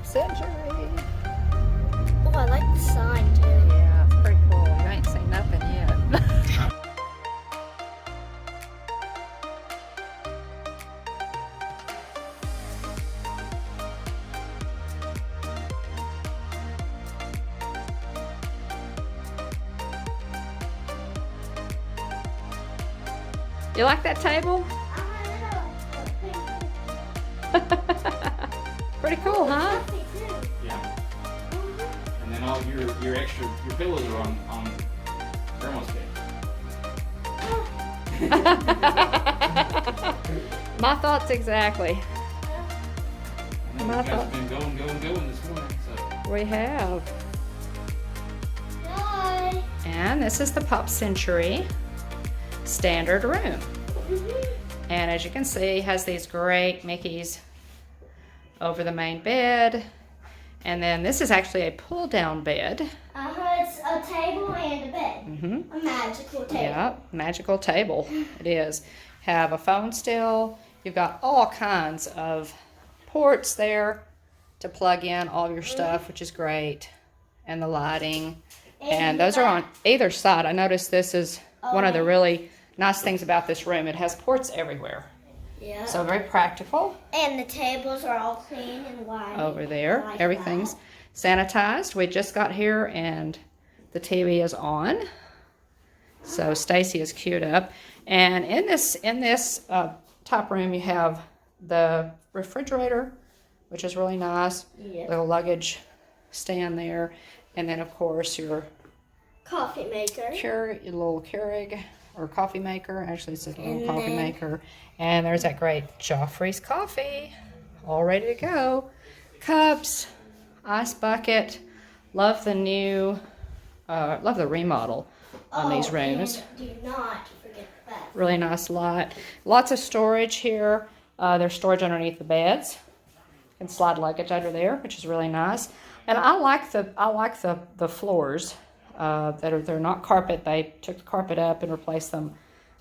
Pop Century. Oh, I like the sign too. Yeah, it's pretty cool. You ain't seen nothing yet. You like that table? Pretty cool, huh? Yeah. And then all your extra pillows are on Grandma's bed. My thoughts exactly. I know you guys have been going this morning, so. We have. Bye. And this is the Pop Century standard room. And as you can see, has these great Mickeys over the main bed. And then this is actually a pull-down bed. It's a table and a bed. A magical table. Yeah, magical table it is. Have a phone still. You've got all kinds of ports there to plug in all your stuff, which is great. And the lighting. And those are on either side. I noticed this is one of the really nice things about this room. It has ports everywhere. Yeah. So very practical. And the tables are all clean and white. Over there. Like Everything's sanitized. We just got here and the TV is on. So Stacy is queued up. And in this top room you have the refrigerator, which is really nice. Yeah. Little luggage stand there. And then of course your Coffee maker. your little Keurig or coffee maker. Actually it's a little coffee maker. And there's that great Joffrey's coffee, all ready to go. Cups, ice bucket. Love the new, love the remodel on these rooms. And do not forget that. Really nice lot. Lots of storage here. There's storage underneath the beds. You can slide luggage under there, which is really nice. And I like the floors they're not carpet. They took the carpet up and replaced them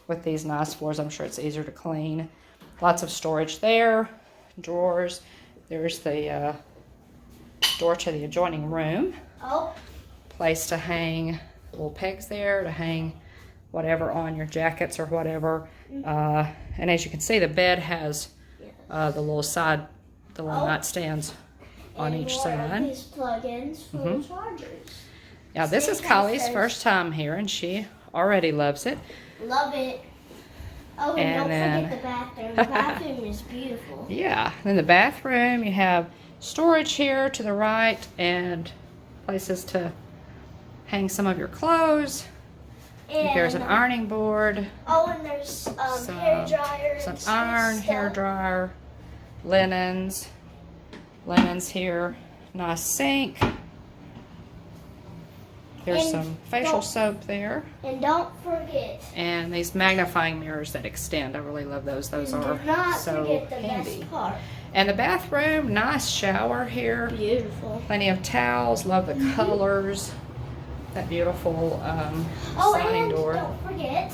with these nice floors. I'm sure it's easier to clean. Lots of storage there. Drawers. There's the door to the adjoining room. Oh. Place to hang little pegs there to hang whatever on your jackets or whatever. And as you can see, the bed has the little nightstands on each side. These plug-ins for chargers. Now this is Kylie's first time here and she already loves it. Love it. Oh, and don't forget the bathroom. The bathroom is beautiful. Yeah, in the bathroom you have storage here to the right and places to hang some of your clothes. And There's an ironing board. Oh, and there's hair dryer. Some and iron, stuff. hair dryer, linens here. Nice sink. There's some facial soap there. And don't forget. And these magnifying mirrors that extend. I really love those. Those are Do not so forget the handy. best part. And the bathroom, nice shower here. Beautiful. Plenty of towels. Love the colors. That beautiful sliding door. Don't forget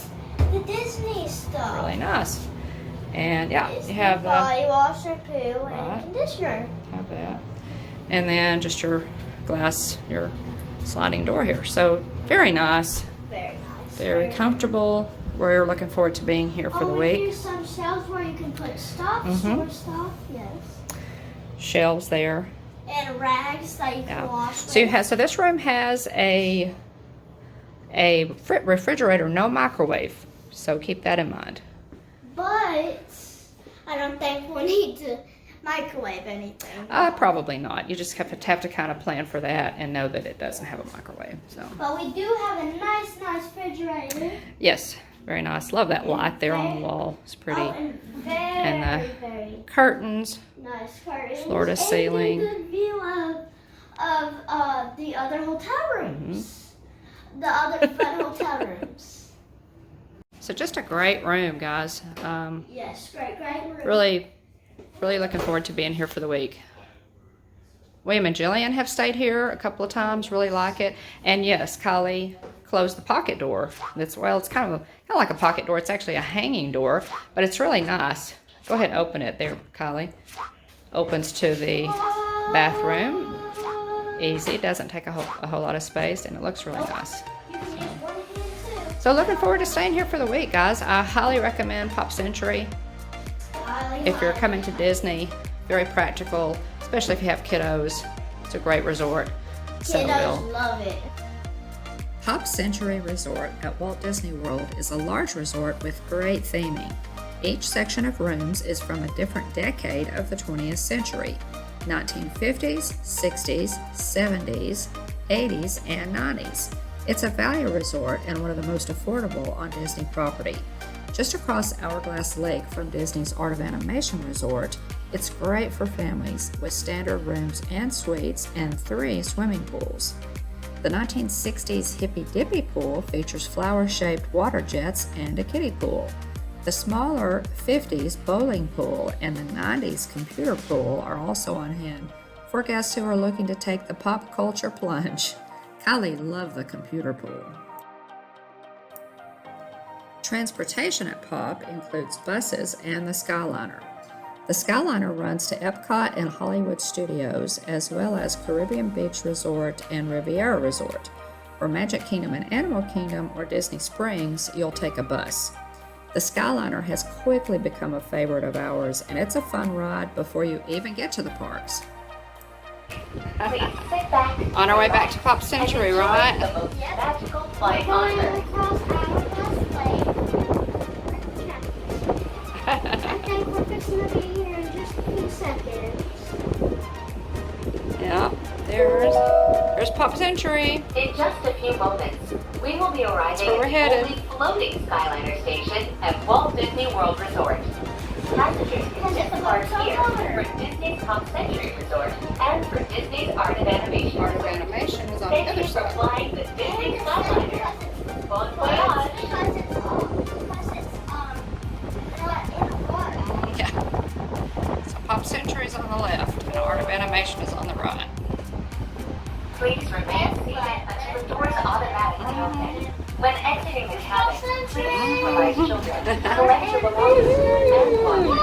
the Disney stuff. Really nice. And yeah, Disney you have body wash, shampoo, and Right. conditioner. have that. And then just your glass, your sliding door here. So very nice. Very nice. Very comfortable. We're looking forward to being here for the and week. here's some shelves where you can put stuff, store stuff. Yes. Shelves there. And rags that you can wash So with. so this room has a refrigerator, no microwave. So keep that in mind. But I don't think we need to microwave anything. Probably not. You just have to kind of plan for that and know that it doesn't have a microwave. So But we do have a nice refrigerator. yes, very nice. Love that light there on the wall. It's pretty. Oh, and very, And very curtains. nice curtains. Floor to ceiling. And a good view of the other hotel rooms. The other fun hotel rooms. So just a great room, guys. Yes, great room. Really looking forward to being here for the week. William and Jillian have stayed here a couple of times. Really like it. And yes, Kylie closed the pocket door. It's kind of like a pocket door. It's actually a hanging door, but it's really nice. Go ahead and open it there, Kylie. Opens to the Bathroom, easy, doesn't take a whole lot of space, and it looks really nice. You can use one hand too. So looking forward to staying here for the week, guys. I highly recommend Pop Century if you're coming to Disney. Very practical, especially if you have kiddos. It's a great resort. Kiddos love it. Pop Century Resort at Walt Disney World is a large resort with great theming. Each section of rooms is from a different decade of the 20th century: 1950s, 60s, 70s, 80s, and 90s. It's a value resort and one of the most affordable on Disney property. Just across Hourglass Lake from Disney's Art of Animation Resort, it's great for families with standard rooms and suites and 3 swimming pools. The 1960s Hippy Dippy pool features flower-shaped water jets and a kiddie pool. The smaller 50s bowling pool and the 90s computer pool are also on hand for guests who are looking to take the pop culture plunge. Kylie loved the computer pool. Transportation at Pop includes buses and the Skyliner. The Skyliner runs to Epcot and Hollywood Studios, as well as Caribbean Beach Resort and Riviera Resort. For Magic Kingdom and Animal Kingdom or Disney Springs, you'll take a bus. The Skyliner has quickly become a favorite of ours, and it's a fun ride before you even get to the parks. Please sit back. On our way back to Pop Century, right? The most magical flight We're on going earth. across Hourglass Lake. I think we're fixing to be here in just a few seconds. Yeah, there's Pop Century. In just a few moments, we will be arriving where we're at headed. the only floating Skyliner station at Walt Disney World Resort. Passengers can disembark here for Disney's Pop Century Resort and for Disney's Art of Animation. Art of Animation is on the Thank other you for side. flying the Disney Skyliner. Bon voyage. Because it's in the water. Yeah. So Pop Century is on the left, and Art of Animation is on the right. Please remain seated until the doors automatically open. When exiting the cabin, please supervise children, collect your belongings, and watch your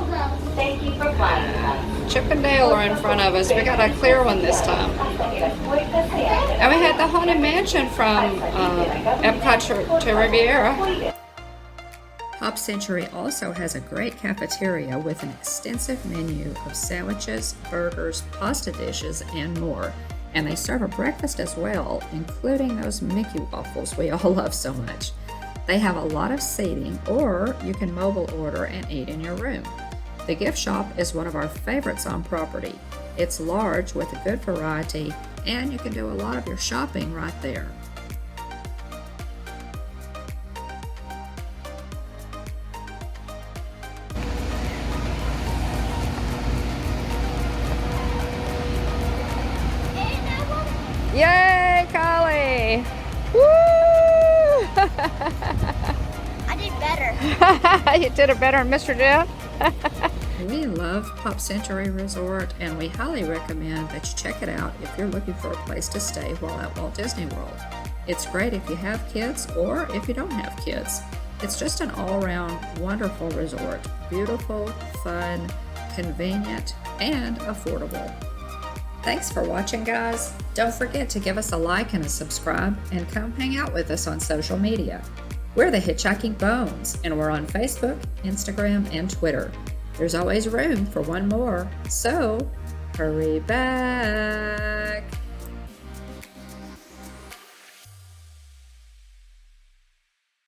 steps. Thank you for flying with us. Chip and Dale are in front of us. We got a clear one this time. And we had the Haunted Mansion from Epcot to Riviera. Pop Century also has a great cafeteria with an extensive menu of sandwiches, burgers, pasta dishes, and more. And they serve a breakfast as well, including those Mickey waffles we all love so much. They have a lot of seating, or you can mobile order and eat in your room. The gift shop is one of our favorites on property. It's large with a good variety, and you can do a lot of your shopping right there. Yay, Kylie! Woo! I did better. You did it better than Mr. Jeff. We love Pop Century Resort, and we highly recommend that you check it out if you're looking for a place to stay while at Walt Disney World. It's great if you have kids or if you don't have kids. It's just an all-around wonderful resort. Beautiful, fun, convenient, and affordable. Thanks for watching, guys. Don't forget to give us a like and a subscribe, and come hang out with us on social media. We're the Hitchhiking Bones, and we're on Facebook, Instagram, and Twitter. There's always room for one more, so hurry back.